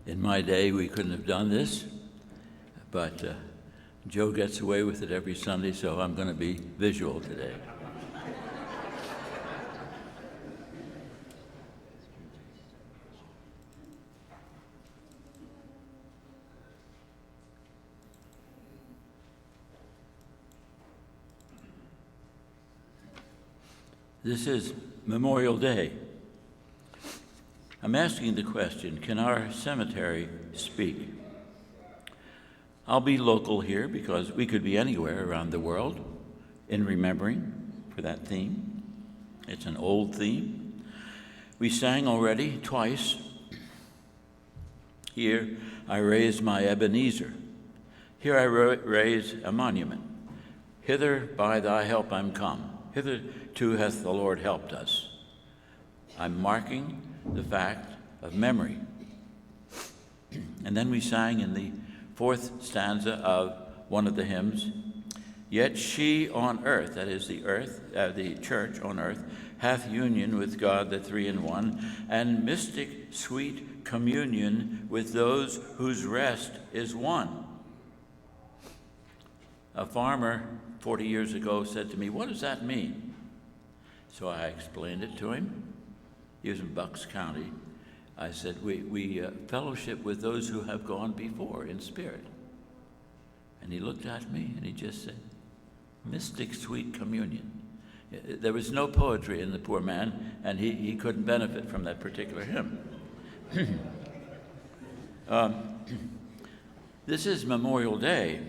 In my day, we couldn't have done this, but Joe gets away with it every Sunday, so I'm going to be visual today. This is Memorial Day. I'm asking the question, can our cemetery speak? I'll be local here because we could be anywhere around the world in remembering for that theme. It's an old theme. We sang already twice. Here I raise my Ebenezer. Here I raise a monument. Hither by thy help I'm come. Hitherto hath the Lord helped us. I'm marking the fact of memory. And then we sang in the fourth stanza of one of the hymns, yet she on earth, that is the church on earth, hath union with God the three in one, and mystic sweet communion with those whose rest is one. A farmer 40 years ago said to me, what does that mean? So I explained it to him. He was in Bucks County. I said, we fellowship with those who have gone before in spirit. And he looked at me and he just said, mystic sweet communion. There was no poetry in the poor man, and he couldn't benefit from that particular hymn. This is Memorial Day,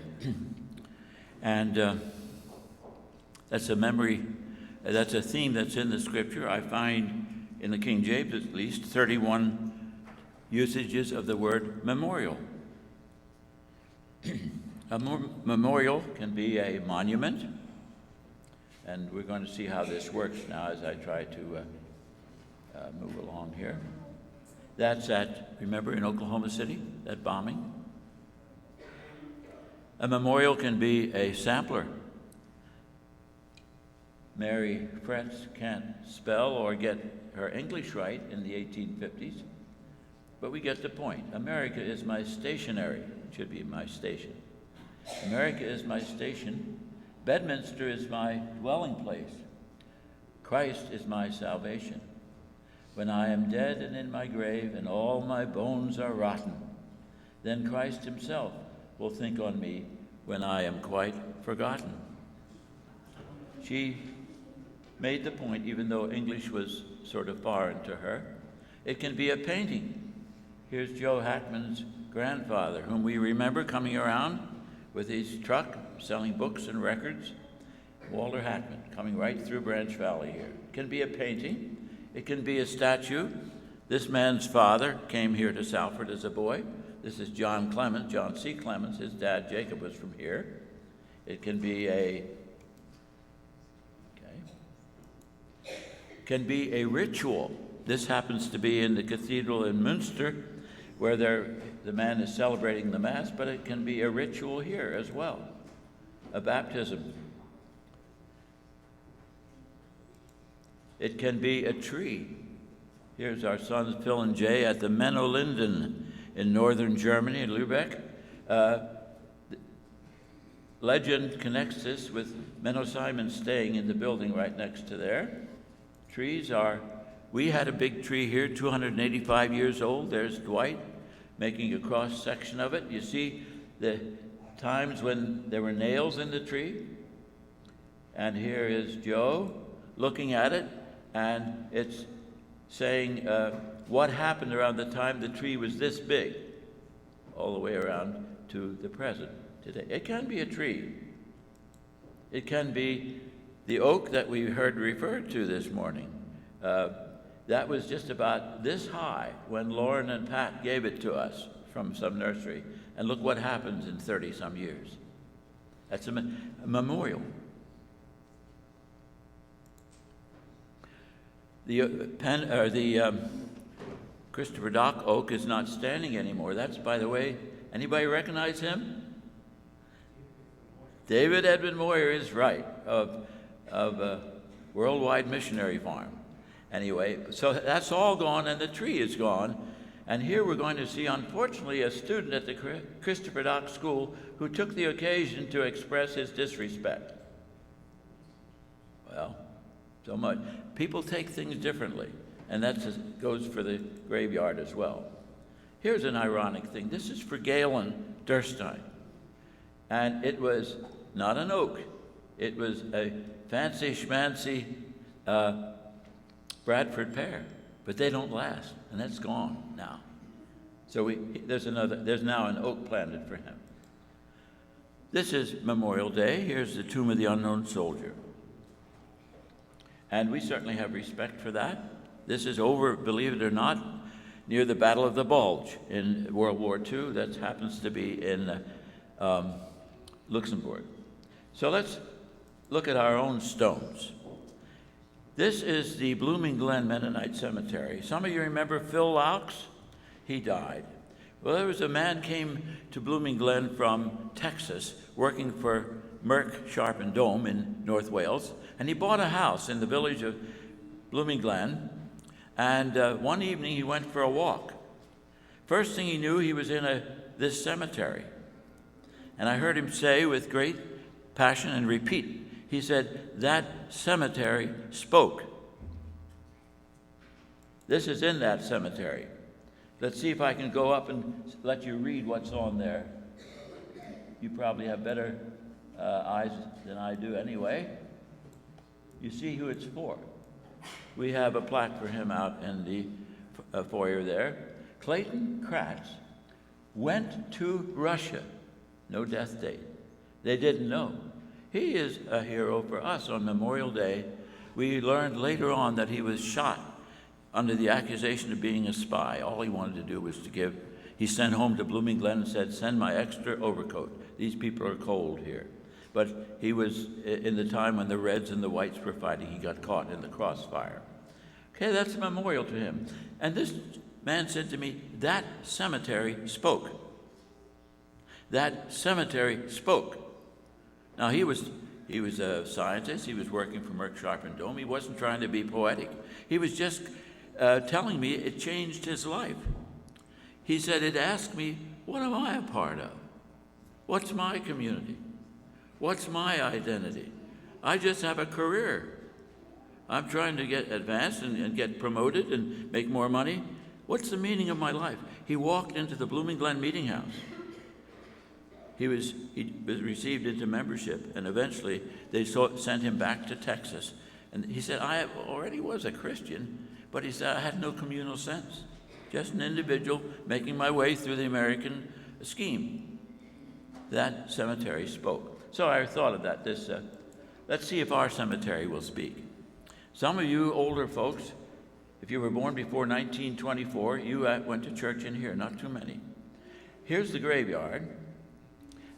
and that's a memory, that's a theme that's in the scripture. I find in the King James at least 31 usages of the word memorial. A memorial can be a monument, and we're going to see how this works now as I try to move along here. That's remember in Oklahoma City, that bombing? A memorial can be a sampler. Mary Fretz can't spell or get her English right in the 1850s, but we get the point. America is my stationery. It should be my station. America is my station. Bedminster is my dwelling place. Christ is my salvation. When I am dead and in my grave and all my bones are rotten, then Christ himself will think on me when I am quite forgotten. She made the point, even though English was sort of foreign to her. It can be a painting. Here's Joe Hackman's grandfather, whom we remember coming around with his truck, selling books and records. Walter Hackman, coming right through Branch Valley here. It can be a painting. It can be a statue. This man's father came here to Salford as a boy. This is John C. Clemens. His dad, Jacob, was from here. It can be a ritual. This happens to be in the cathedral in Münster, where the man is celebrating the Mass, but it can be a ritual here as well, a baptism. It can be a tree. Here's our sons Phil and Jay at the Menno Linden in northern Germany, in Lübeck. Legend connects this with Menno Simon staying in the building right next to there. We had a big tree here, 285 years old. There's Dwight making a cross section of it. You see the times when there were nails in the tree. And here is Joe looking at it, and it's saying what happened around the time the tree was this big, all the way around to the present today. It can be a tree. It can be the oak that we heard referred to this morning. That was just about this high when Lauren and Pat gave it to us from some nursery. And look what happens in 30-some years. That's a memorial. The Christopher Dock oak is not standing anymore. That's, by the way, anybody recognize him? David Edmund Moyer is right, of Worldwide Missionary Farm. Anyway, so that's all gone, and the tree is gone. And here we're going to see, unfortunately, a student at the Christopher Dock School who took the occasion to express his disrespect. Well, so much. People take things differently, and that goes for the graveyard as well. Here's an ironic thing. This is for Galen Durstein, and it was not an oak. It was a fancy schmancy Bradford pear, but they don't last, and that's gone now. So there's now an oak planted for him. This is Memorial Day. Here's the tomb of the unknown soldier. And we certainly have respect for that. This is over, believe it or not, near the Battle of the Bulge in World War II. That happens to be in Luxembourg. So let's look at our own stones. This is the Blooming Glen Mennonite Cemetery. Some of you remember Phil Laux? He died. Well, there was a man came to Blooming Glen from Texas, working for Merck, Sharp and Dome in North Wales, and he bought a house in the village of Blooming Glen, and one evening he went for a walk. First thing he knew, he was in this cemetery. And I heard him say with great passion and repeat, he said, "That cemetery spoke." This is in that cemetery. Let's see if I can go up and let you read what's on there. You probably have better eyes than I do anyway. You see who it's for. We have a plaque for him out in the foyer there. Clayton Kratz went to Russia. No death date. They didn't know. He is a hero for us on Memorial Day. We learned later on that he was shot under the accusation of being a spy. All he wanted to do was he sent home to Blooming Glen and said, "Send my extra overcoat. These people are cold here." But he was in the time when the Reds and the Whites were fighting. He got caught in the crossfire. Okay, that's a memorial to him. And this man said to me, "That cemetery spoke." That cemetery spoke. Now, he was a scientist. He was working for Merck, Sharp and Dome. He wasn't trying to be poetic. He was just telling me it changed his life. He said, it asked me, what am I a part of? What's my community? What's my identity? I just have a career. I'm trying to get advanced and get promoted and make more money. What's the meaning of my life? He walked into the Blooming Glen Meeting House. He was received into membership, and eventually they sent him back to Texas. And he said, I already was a Christian, but he said, I had no communal sense. Just an individual making my way through the American scheme. That cemetery spoke. So I thought of that. Let's see if our cemetery will speak. Some of you older folks, if you were born before 1924, you went to church in here, not too many. Here's the graveyard.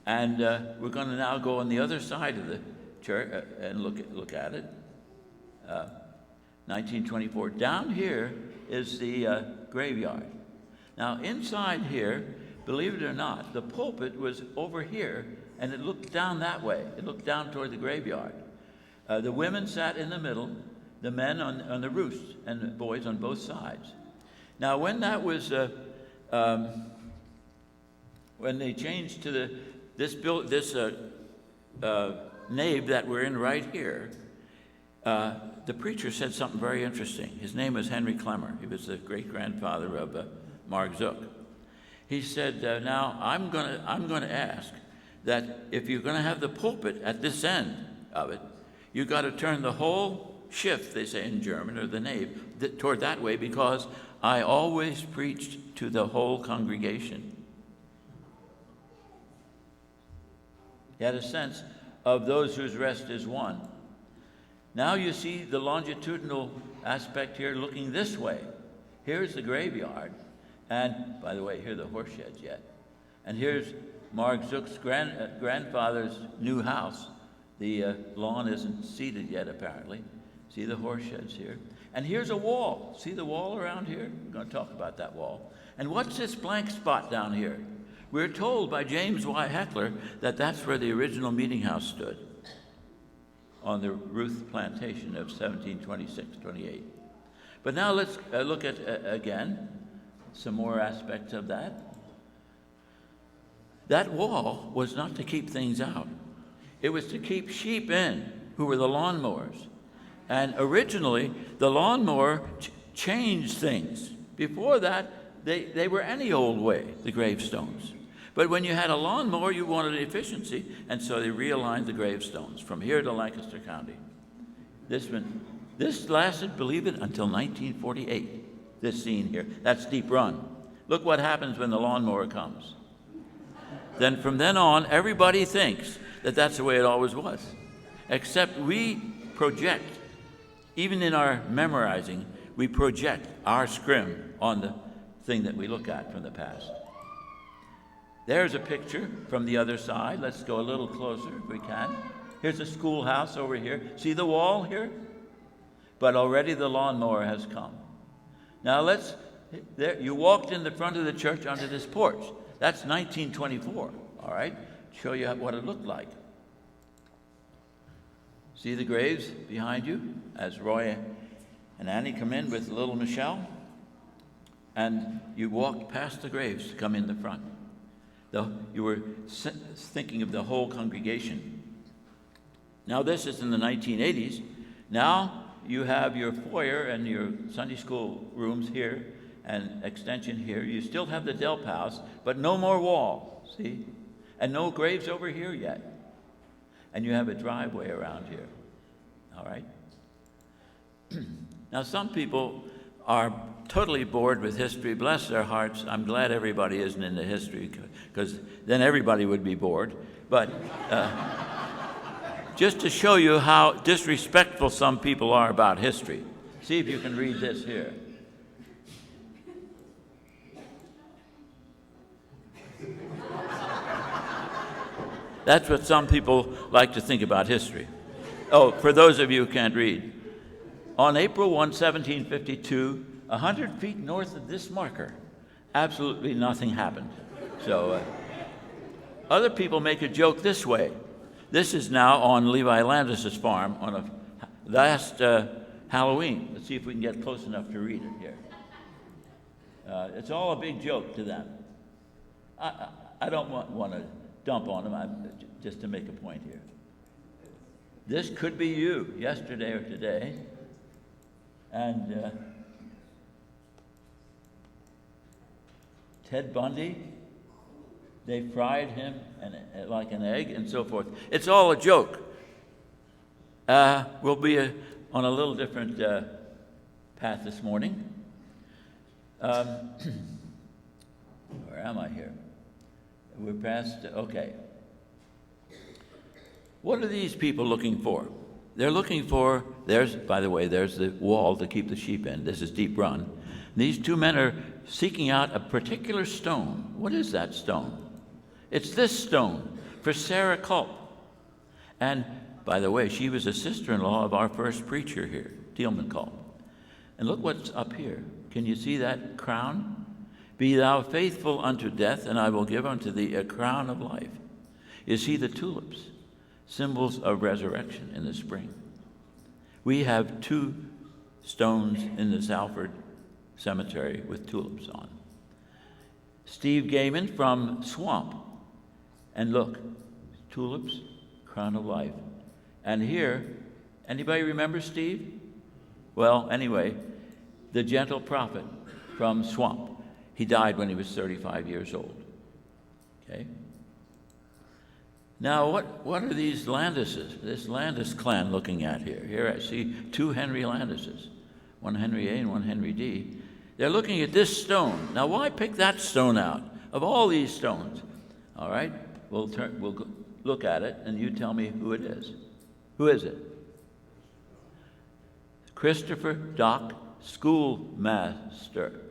And we're going to now go on the other side of the church and look at it. 1924. Down here is the graveyard. Now, inside here, believe it or not, the pulpit was over here, and it looked down that way. It looked down toward the graveyard. The women sat in the middle, the men on the roost, and the boys on both sides. Now, when that was, when they changed to this nave that we're in right here, the preacher said something very interesting. His name was Henry Clemmer. He was the great-grandfather of Mark Zook. He said, now I'm going to ask that if you're going to have the pulpit at this end of it, you've got to turn the whole shift, they say in German, or the nave, toward that way, because I always preached to the whole congregation. He had a sense of those whose rest is won. Now you see the longitudinal aspect here looking this way. Here's the graveyard. And, by the way, here are the horse sheds yet. And here's Mark Zook's grandfather's new house. The lawn isn't seeded yet, apparently. See the horse sheds here. And here's a wall. See the wall around here? We're going to talk about that wall. And what's this blank spot down here? We're told by James Y. Heckler that that's where the original meeting house stood on the Ruth plantation of 1726-28. But now let's look at, again, some more aspects of that. That wall was not to keep things out. It was to keep sheep in, who were the lawnmowers. And originally, the lawnmower changed things. Before that, they were any old way, the gravestones. But when you had a lawnmower, you wanted efficiency, and so they realigned the gravestones from here to Lancaster County. This lasted, believe it, until 1948, this scene here. That's Deep Run. Look what happens when the lawnmower comes. Then from then on, everybody thinks that that's the way it always was. Except we project, even in our memorizing, we project our scrim on the thing that we look at from the past. There's a picture from the other side. Let's go a little closer if we can. Here's a schoolhouse over here. See the wall here? But already the lawnmower has come. Now you walked in the front of the church onto this porch. That's 1924, all right? Show you what it looked like. See the graves behind you as Roy and Annie come in with little Michelle? And you walked past the graves to come in the front. You were thinking of the whole congregation. Now this is in the 1980s. Now you have your foyer and your Sunday school rooms here and extension here. You still have the Delp house, but no more wall, see? And no graves over here yet. And you have a driveway around here, all right? Now some people are totally bored with history. Bless their hearts. I'm glad everybody isn't into history, because then everybody would be bored. But just to show you how disrespectful some people are about history, see if you can read this here. That's what some people like to think about history. Oh, for those of you who can't read. On April 1, 1752, 100 feet north of this marker, absolutely nothing happened. So other people make a joke this way. This is now on Levi Landis's farm on a last Halloween. Let's see if we can get close enough to read it here. It's all a big joke to them. I don't want to dump on them, just to make a point here. This could be you, yesterday or today. And Ted Bundy, they fried him like an egg and so forth. It's all a joke. We'll be on a little different path this morning. Where am I here? We're past, okay. What are these people looking for? They're looking for, by the way, there's the wall to keep the sheep in. This is Deep Run. These two men are seeking out a particular stone. What is that stone? It's this stone for Sarah Culp. And by the way, she was a sister-in-law of our first preacher here, Thielman Culp. And look what's up here. Can you see that crown? Be thou faithful unto death, and I will give unto thee a crown of life. You see the tulips, symbols of resurrection in the spring. We have two stones in the Salford cemetery with tulips on. Steve Gaiman from Swamp. And look, tulips, crown of life. And here, anybody remember Steve? Well, anyway, the gentle prophet from Swamp. He died when he was 35 years old. Okay? Now, what are these Landises, this Landis clan looking at here? Here I see two Henry Landises, one Henry A and one Henry D. They're looking at this stone. Now, why pick that stone out of all these stones? All right, we'll look at it, and you tell me who it is. Who is it? Christopher Dock, schoolmaster.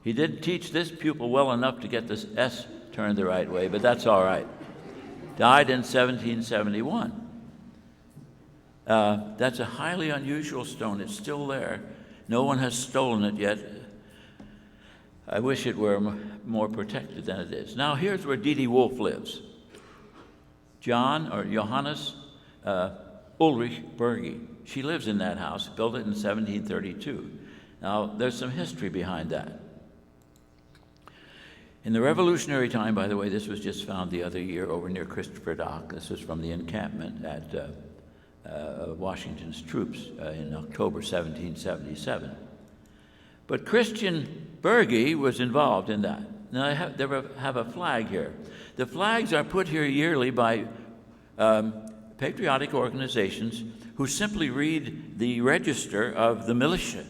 He didn't teach this pupil well enough to get this S turned the right way, but that's all right. Died in 1771. That's a highly unusual stone. It's still there. No one has stolen it yet. I wish it were more protected than it is. Now here's where Didi Wolf lives. Johannes Ulrich Berge. She lives in that house, built it in 1732. Now there's some history behind that. In the Revolutionary time, by the way, this was just found the other year over near Christopher Dock. This was from the encampment at Washington's troops in October 1777. But Christian Berge was involved in that. Now, they have a flag here. The flags are put here yearly by patriotic organizations who simply read the register of the militia.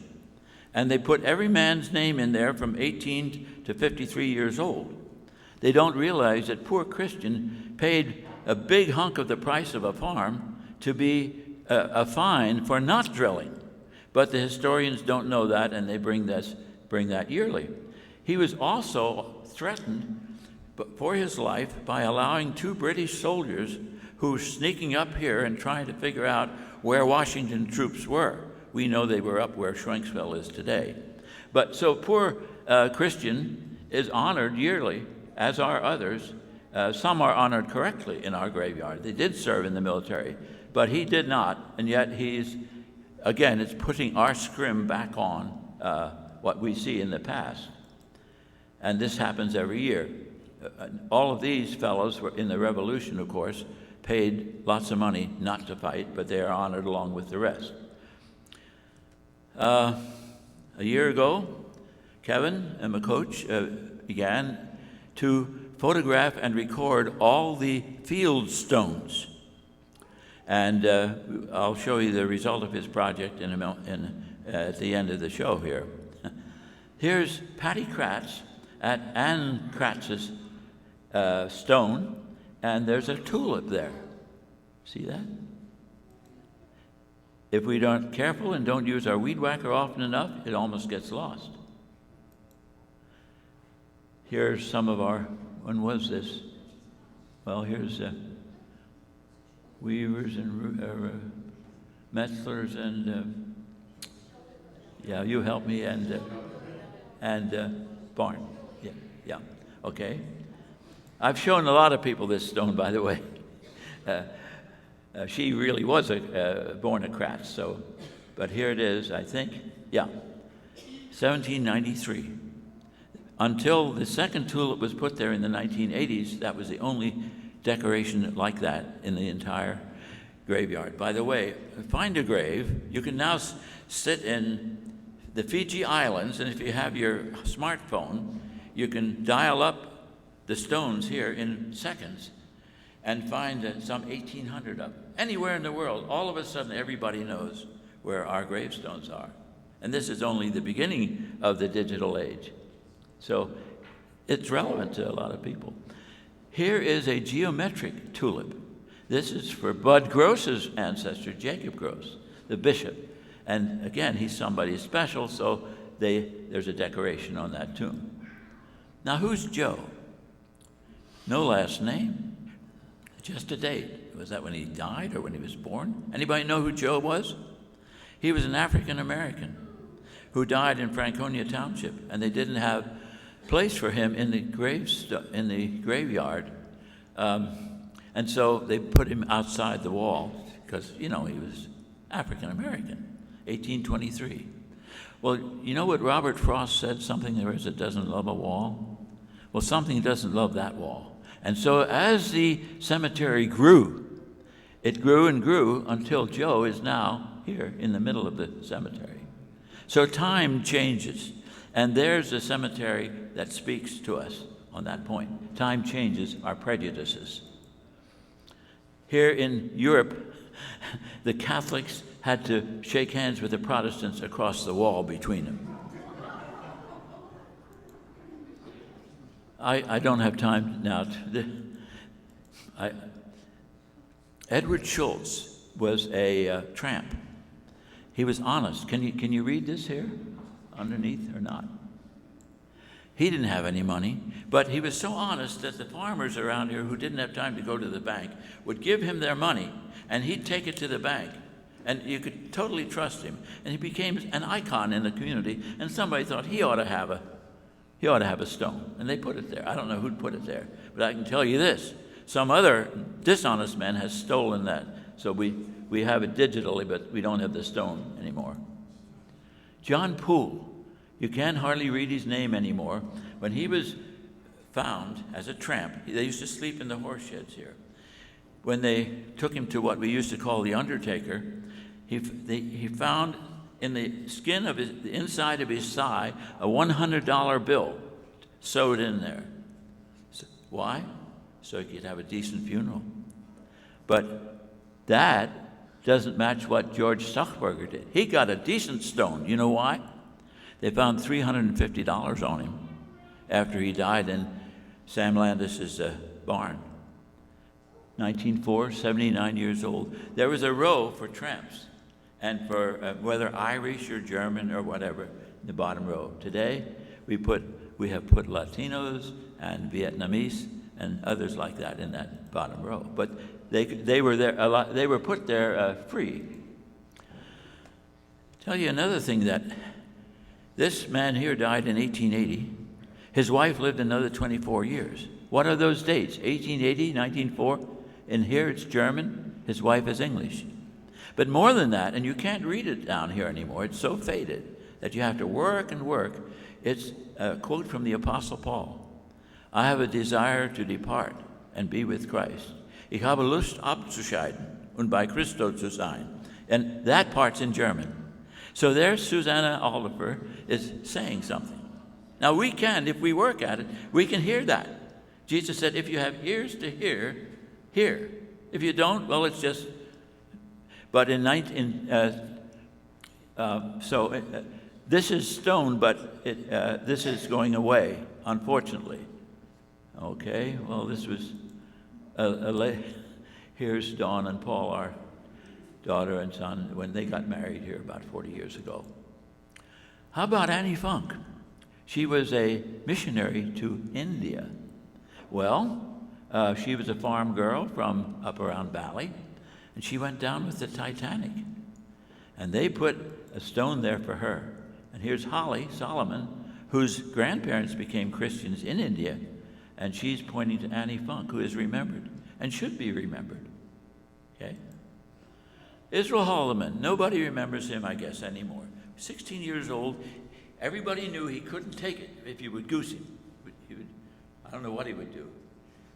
And they put every man's name in there from 18 to 53 years old. They don't realize that poor Christian paid a big hunk of the price of a farm to be a fine for not drilling. But the historians don't know that, and they bring that yearly. He was also threatened for his life by allowing 2 British soldiers who were sneaking up here and trying to figure out where Washington troops were. We know they were up where Schwenksville is today. But so poor Christian is honored yearly, as are others. Some are honored correctly in our graveyard. They did serve in the military, but he did not, and yet again, it's putting our scrim back on what we see in the past. And this happens every year. All of these fellows were in the Revolution, of course, paid lots of money not to fight, but they are honored along with the rest. A year ago, Kevin and my coach began to photograph and record all the field stones. And I'll show you the result of his project at the end of the show here. Here's Patty Kratz at Ann Kratz's stone, and there's a tulip there. See that? If we aren't careful and don't use our weed whacker often enough, it almost gets lost. Here's some of our, when was this? Well, here's Weavers and Metzlers and, yeah, you help me, and Barn. Yeah, okay. I've shown a lot of people this stone, by the way. She really was born a Kratz, so, but here it is, I think, yeah, 1793. Until the second tulip was put there in the 1980s, that was the only decoration like that in the entire graveyard. By the way, find a grave. You can now sit in the Fiji Islands, and if you have your smartphone, you can dial up the stones here in seconds and find some 1,800 of them. Anywhere in the world, all of a sudden everybody knows where our gravestones are. And this is only the beginning of the digital age. So it's relevant to a lot of people. Here is a geometric tulip. This is for Bud Gross's ancestor, Jacob Gross, the bishop. And again, he's somebody special, so there's a decoration on that tomb. Now, who's Joe? No last name, just a date. Was that when he died or when he was born? Anybody know who Joe was? He was an African American who died in Franconia Township, and they didn't have place for him in the graveyard, and so they put him outside the wall because he was African American. 1823. Well, you know what Robert Frost said? Something there is that doesn't love a wall. Well, something doesn't love that wall. And so as the cemetery grew, it grew and grew until Joe is now here in the middle of the cemetery. So time changes. And there's a cemetery that speaks to us on that point. Time changes our prejudices. Here in Europe, the Catholics had to shake hands with the Protestants across the wall between them. I don't have time now. Edward Schultz was a tramp. He was honest. Can you read this here underneath or not? He didn't have any money, but he was so honest that the farmers around here who didn't have time to go to the bank would give him their money, and he'd take it to the bank. And you could totally trust him. And he became an icon in the community, and somebody thought he ought to have a stone. And they put it there. I don't know who'd put it there, but I can tell you this. Some other dishonest man has stolen that. So we have it digitally, but we don't have the stone anymore. John Poole. You can hardly read his name anymore. When he was found as a tramp. They used to sleep in the horse sheds here. When they took him to what we used to call the undertaker, he found in the skin of the inside of his thigh a $100 bill sewed in there. So, why? So he could have a decent funeral. But that doesn't match what George Stuchberger did. He got a decent stone. You know why? They found $350 on him after he died in Sam Landis's barn. 1904, 79 years old. There was a row for tramps, and for whether Irish or German or whatever, in the bottom row. Today, we have put Latinos and Vietnamese and others like that in that bottom row. But they were there a lot. They were put there free. Tell you another thing, that this man here died in 1880. His wife lived another 24 years. What are those dates? 1880, 1904. In here it's German. His wife is English. But more than that, and you can't read it down here anymore. It's so faded that you have to work and work. It's a quote from the Apostle Paul. I have a desire to depart and be with Christ. Ich habe Lust abzuscheiden und bei Christo zu sein. And that part's in German. So there Susanna Oliver is saying something. Now we can, if we work at it, we can hear that. Jesus said, if you have ears to hear, hear. If you don't, well, it's just... But this is stone, but this is going away, unfortunately. Okay, well, this was here's Dawn and Paul, our daughter and son, when they got married here about 40 years ago. How about Annie Funk? She was a missionary to India. Well, she was a farm girl from up around Bali, and she went down with the Titanic. And they put a stone there for her. And here's Holly Solomon, whose grandparents became Christians in India, and she's pointing to Annie Funk, who is remembered and should be remembered. Okay? Israel Holloman, nobody remembers him, I guess, anymore. 16 years old. Everybody knew he couldn't take it if you would goose him. I don't know what he would do.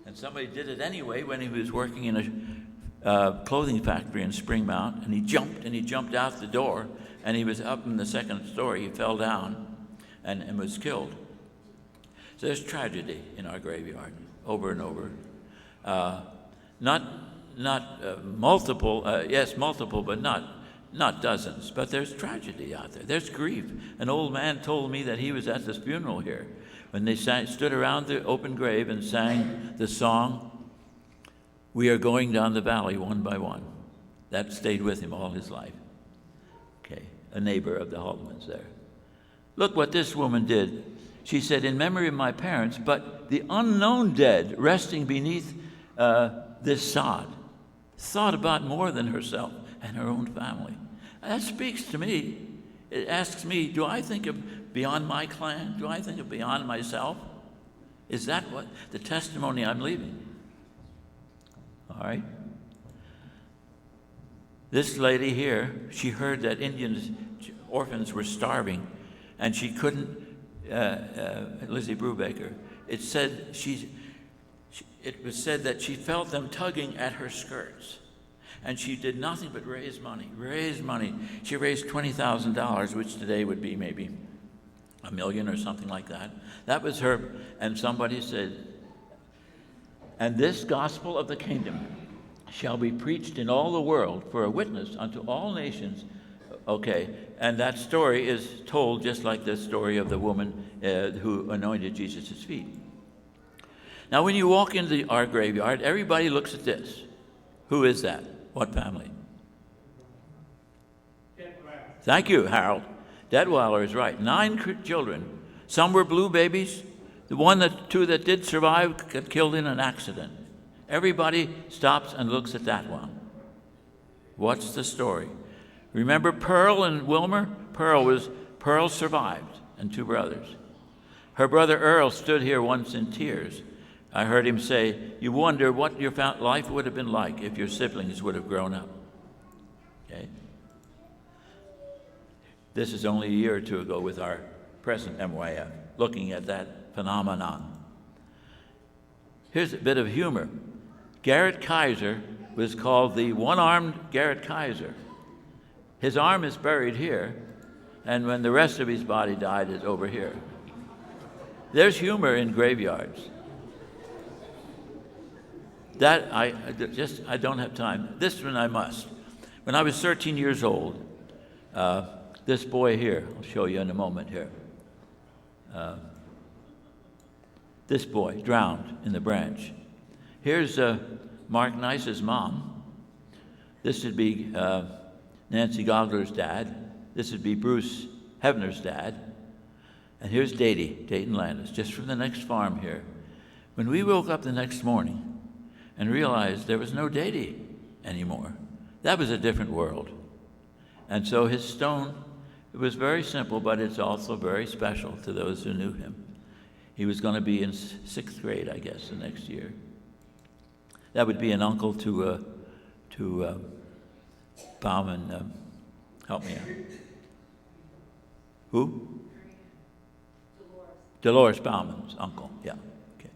And somebody did it anyway when he was working in a clothing factory in Springmount, and he jumped out the door, and he was up in the second story. He fell down and was killed. So there's tragedy in our graveyard over and over. Not multiple, yes, multiple, but not dozens. But there's tragedy out there. There's grief. An old man told me that he was at this funeral here when they stood around the open grave and sang the song, "We are going down the valley one by one." That stayed with him all his life. Okay, a neighbor of the Haltmans there. Look what this woman did. She said, "In memory of my parents, but the unknown dead resting beneath this sod," thought about more than herself and her own family. That speaks to me. It asks me, do I think of beyond my clan? Do I think of beyond myself? Is that what the testimony I'm leaving? All right. This lady here, she heard that orphans were starving, and she couldn't, Lizzie Brubaker, it was said that she felt them tugging at her skirts. And she did nothing but raise money. She raised $20,000, which today would be maybe $1 million or something like that. That was her, and somebody said, "And this gospel of the kingdom shall be preached in all the world for a witness unto all nations." Okay, and that story is told just like the story of the woman who anointed Jesus' feet. Now, when you walk into our graveyard, everybody looks at this. Who is that? What family? Thank you, Harold. Detweiler is right. 9 children. Some were blue babies. The two that did survive got killed in an accident. Everybody stops and looks at that one. What's the story? Remember Pearl and Wilmer? Pearl survived, and 2 brothers. Her brother Earl stood here once in tears. I heard him say, "You wonder what your life would have been like if your siblings would have grown up." Okay? This is only a year or 2 ago with our present MYF, looking at that phenomenon. Here's a bit of humor. Garrett Kaiser was called the one-armed Garrett Kaiser. His arm is buried here, and when the rest of his body died, it's over here. There's humor in graveyards. That I don't have time. This one I must. When I was 13 years old, this boy here, I'll show you in a moment here. This boy drowned in the branch. Here's Mark Nice's mom. This would be Nancy Gogler's dad. This would be Bruce Hebner's dad. And here's Dayton Landis, just from the next farm here. When we woke up the next morning and realized there was no Dady anymore, that was a different world. And so his stone, it was very simple, but it's also very special to those who knew him. He was going to be in 6th grade, I guess, the next year. That would be an uncle to Bauman. Help me out. Who? Dolores Bauman's uncle, yeah. Okay.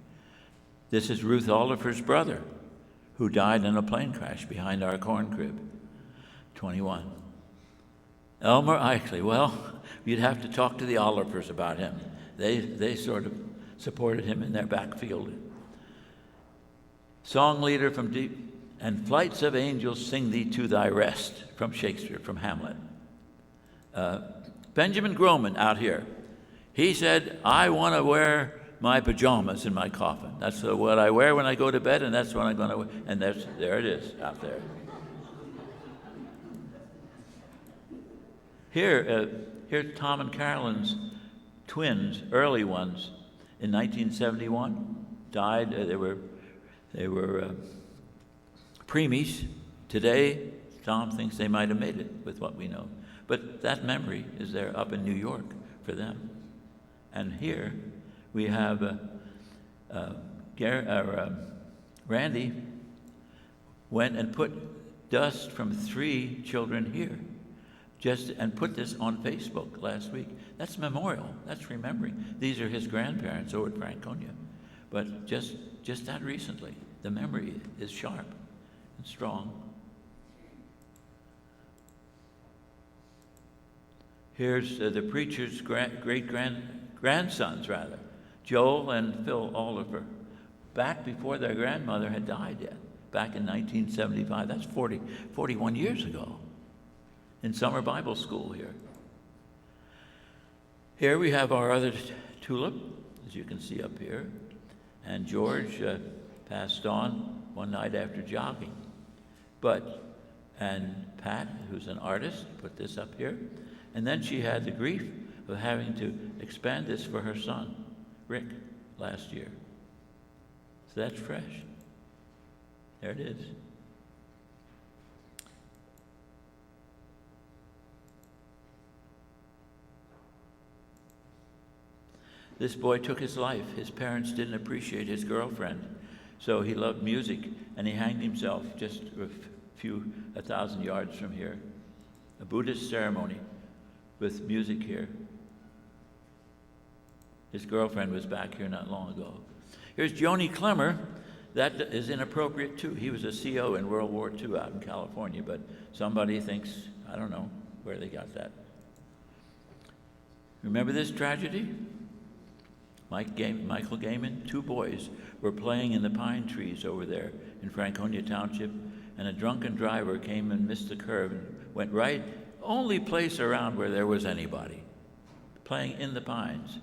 This is Ruth Oliver's brother, who died in a plane crash behind our corn crib, 21. Elmer Eichley, well, you'd have to talk to the Olivers about him. They sort of supported him in their backfield. Song leader from Deep, and flights of angels sing thee to thy rest, from Shakespeare, from Hamlet. Benjamin Groman out here, he said, I want to wear my pajamas in my coffin. That's what I wear when I go to bed, and that's what I'm going to wear. And there it is out there. Here's Tom and Carolyn's twins, early ones, in 1971. Died. They were preemies. Today, Tom thinks they might have made it with what we know. But that memory is there up in New York for them. And here we have Randy went and put dust from 3 children here, and put this on Facebook last week. That's memorial. That's remembering. These are his grandparents over at Franconia. But just that recently, the memory is sharp and strong. Here's the preacher's grandsons, Joel and Phil Oliver, back before their grandmother had died yet, back in 1975. That's 41 years ago, in summer Bible school here. Here we have our other tulip, as you can see up here. And George passed on one night after jogging. And Pat, who's an artist, put this up here. And then she had the grief of having to expand this for her son, Rick, last year. So that's fresh. There it is. This boy took his life. His parents didn't appreciate his girlfriend, so he loved music, and he hanged himself just a 1,000 yards from here. A Buddhist ceremony with music here. His girlfriend was back here not long ago. Here's Joni Clemmer. That is inappropriate too. He was a CO in World War II out in California, but somebody thinks, I don't know where they got that. Remember this tragedy? Michael Gaiman, 2 boys were playing in the pine trees over there in Franconia Township, and a drunken driver came and missed the curve and went right, only place around where there was anybody, playing in the pines,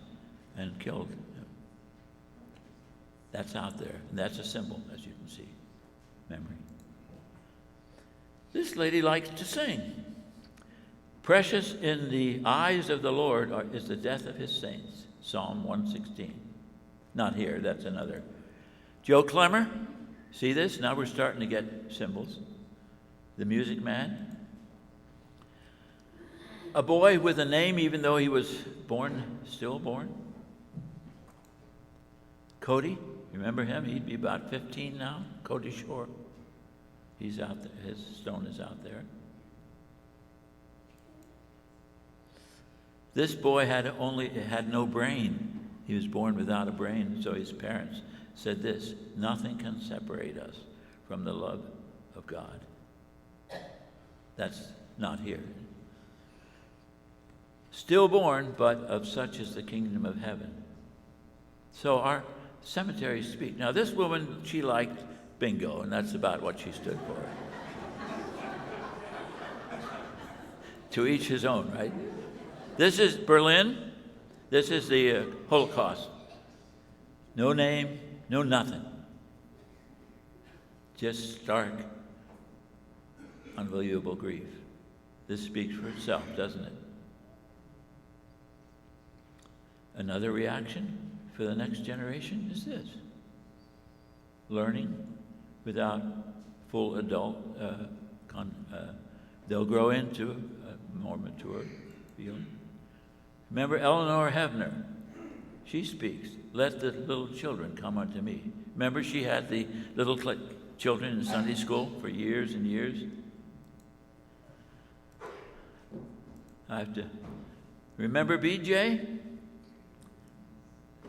and killed him. That's out there, and that's a symbol, as you can see, memory. This lady likes to sing. Precious in the eyes of the Lord is the death of his saints. Psalm 116. Not here, that's another. Joe Clemmer, see this? Now we're starting to get symbols. The music man. A boy with a name even though he was still born. Cody, remember him? He'd be about 15 now. Cody Shore. He's out there. His stone is out there. This boy had no brain. He was born without a brain, so his parents said this, "Nothing can separate us from the love of God." That's not here. Stillborn, but of such is the kingdom of heaven. So our cemeteries speak. Now this woman, she liked bingo, and that's about what she stood for. To each his own, right? This is Berlin. This is the Holocaust. No name, no nothing. Just stark, unbelievable grief. This speaks for itself, doesn't it? Another reaction for the next generation is this: learning without full adult, they'll grow into a more mature feeling. Remember Eleanor Hebner? She speaks, "Let the little children come unto me." Remember she had the little children in Sunday school for years and years? I have to remember BJ?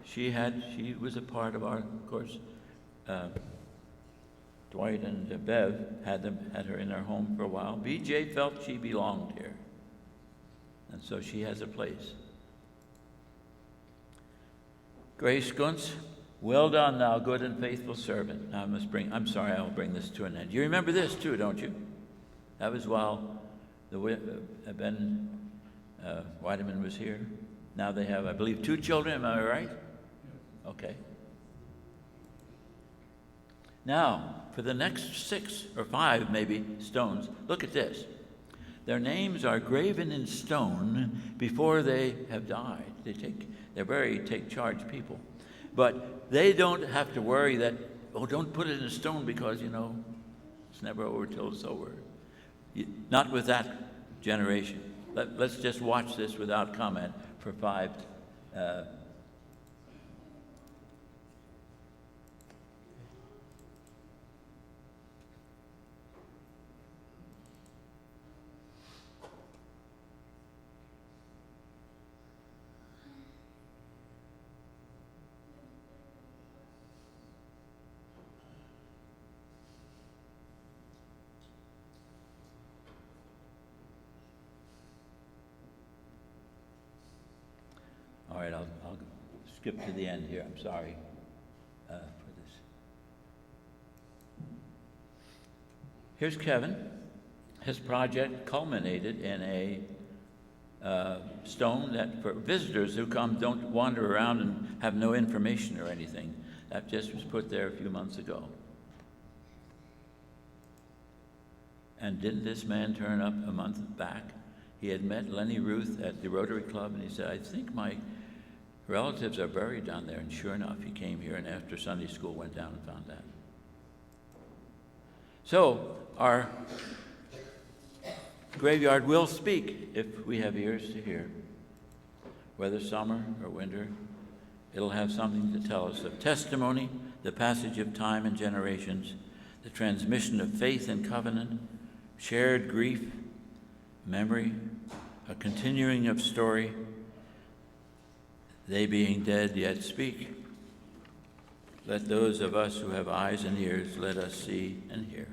She was a part of our, of course, Dwight and Bev had her in their home for a while. BJ felt she belonged here, and so she has a place. Grace Kuntz, "Well done, thou good and faithful servant." Now I'll bring this to an end. You remember this too, don't you? That was while Ben Weideman was here. Now they have, I believe, 2 children, am I right? Okay. Now, for the next 6 or 5, maybe, stones, look at this. Their names are graven in stone before they have died. They're very take-charge people. But they don't have to worry that, don't put it in stone because, it's never over till it's over. Not with that generation. Let's just watch this without comment for 5. All right, I'll skip to the end here. I'm sorry for this. Here's Kevin. His project culminated in a stone that for visitors who come don't wander around and have no information or anything. That just was put there a few months ago. And didn't this man turn up a month back? He had met Lenny Ruth at the Rotary Club, and he said, "I think my relatives are buried down there." And sure enough, he came here, and after Sunday school went down and found that. So our graveyard will speak if we have ears to hear. Whether summer or winter, it'll have something to tell us of testimony, the passage of time and generations, the transmission of faith and covenant, shared grief, memory, a continuing of story. They being dead yet speak. Let those of us who have eyes and ears, let us see and hear.